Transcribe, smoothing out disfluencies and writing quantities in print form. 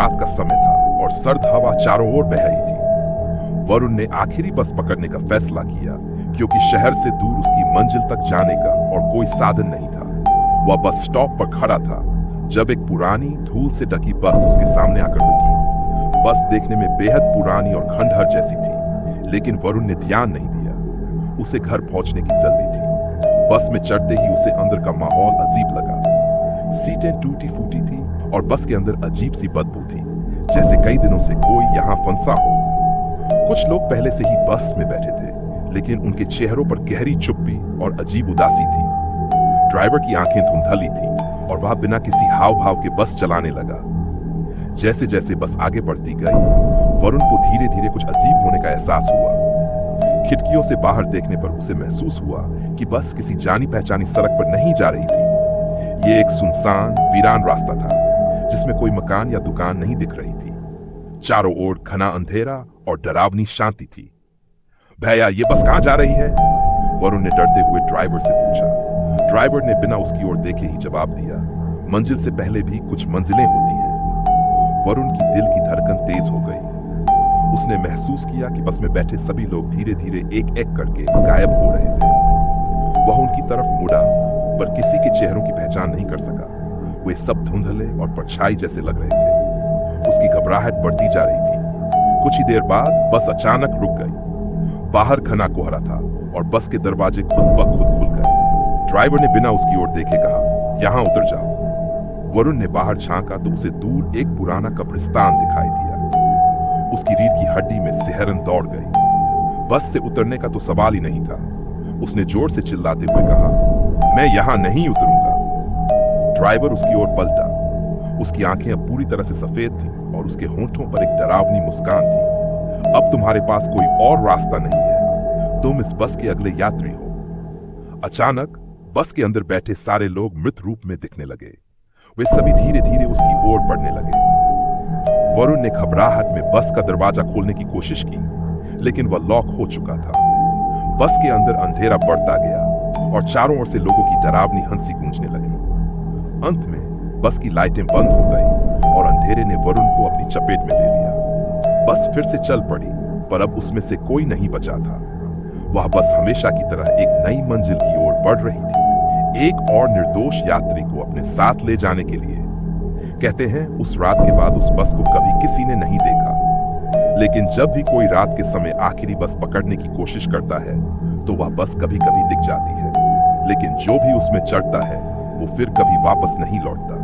रात का समय था और सर्द हवा चारों ओर बह रही थी। वरुण ने आखिरी बस पकड़ने का फैसला किया क्योंकि शहर से दूर उसकी मंजिल तक जाने का और कोई साधन नहीं था। वह बस स्टॉप पर खड़ा था जब एक पुरानी धूल से ढकी बस उसके सामने आकर रुकी। बस देखने में बेहद पुरानी और खंडहर जैसी थी, लेकिन वरुण ने ध्यान नहीं दिया। उसे घर पहुंचने की जल्दी थी। बस में चढ़ते ही उसे अंदर का माहौल अजीब लगा। सीटें टूटी फूटी थी और बस के अंदर अजीब सी बदबू थी, जैसे कई दिनों से कोई यहाँ फंसा हो। कुछ लोग पहले से ही बस में बैठे थे, लेकिन उनके चेहरों पर गहरी चुप्पी और अजीब उदासी थी। ड्राइवर की आंखें धुंधली थी और वह बिना किसी हाव भाव के बस चलाने लगा। जैसे जैसे बस आगे बढ़ती गई, वरुण को धीरे धीरे कुछ अजीब होने का एहसास हुआ। खिड़कियों से बाहर देखने पर उसे महसूस हुआ कि बस किसी जानी पहचानी सड़क पर नहीं जा रही थी। ये एक सुनसान, वीरान रास्ता था जिसमें कोई मकान या दुकान नहीं दिख रही थी। चारों ओर घना अंधेरा और डरावनी शांति थी। भैया, ये बस कहां जा रही है? वरुण ने डरते हुए ड्राइवर से पूछा। ड्राइवर ने बिना उसकी ओर देखे ही जवाब दिया, मंजिल से पहले भी कुछ मंजिलें होती हैं। वरुण की दिल की धड़कन तेज हो गई। उसने महसूस किया कि बस में बैठे सभी लोग धीरे धीरे एक एक करके गायब हो रहे थे। वह उनकी तरफ मुड़ा, पर किसी के चेहरों की पहचान नहीं कर सका। वे सब धुंधले और परछाई जैसे लग रहे थे। उसकी घबराहट बढ़ती जा रही थी। कुछ ही देर बाद बस अचानक रुक गई। बाहर घना कोहरा था और बस के दरवाजे खुद ब खुद खुल गए। ड्राइवर ने बिना उसकी ओर देखे कहा, यहां उतर जाओ। वरुण ने बाहर झांका तो उसे दूर एक पुराना कब्रिस्तान दिखाई दिया। उसकी रीढ़ की हड्डी में सिहरन दौड़ गई। बस से उतरने का तो सवाल ही नहीं था। उसने जोर से चिल्लाते हुए कहा, मैं यहां नहीं उतरूंगा। ड्राइवर उसकी ओर पलटा। उसकी आंखें अब पूरी तरह से सफेद थीं और उसके होंठों पर एक डरावनी मुस्कान थी। अब तुम्हारे पास कोई और रास्ता नहीं है। तुम इस बस के अगले यात्री हो। अचानक बस के अंदर बैठे सारे लोग मृत रूप में दिखने लगे। वे सभी धीरे धीरे उसकी ओर बढ़ने लगे। वरुण ने घबराहट में बस का दरवाजा खोलने की कोशिश की, लेकिन वह लॉक हो चुका था। बस के अंदर अंधेरा बढ़ता गया और चारों ओर से लोगों की डरावनी हंसी गूंजने लगी। अंत में बस की लाइटें बंद हो गई और अंधेरे ने वरुण को अपनी चपेट में ले लिया। बस फिर से चल पड़ी, पर अब उसमें से कोई नहीं बचा था। वह बस हमेशा की तरह एक नई मंजिल की ओर बढ़ रही थी, एक और निर्दोष यात्री को अपने साथ ले जाने के लिए। कहते हैं उस रात के बाद उस बस को कभी किसी ने नहीं देखा, लेकिन जब भी कोई रात के समय आखिरी बस पकड़ने की कोशिश करता है तो वह बस कभी कभी दिख जाती है, लेकिन जो भी उसमें चढ़ता है वो फिर कभी वापस नहीं लौटता।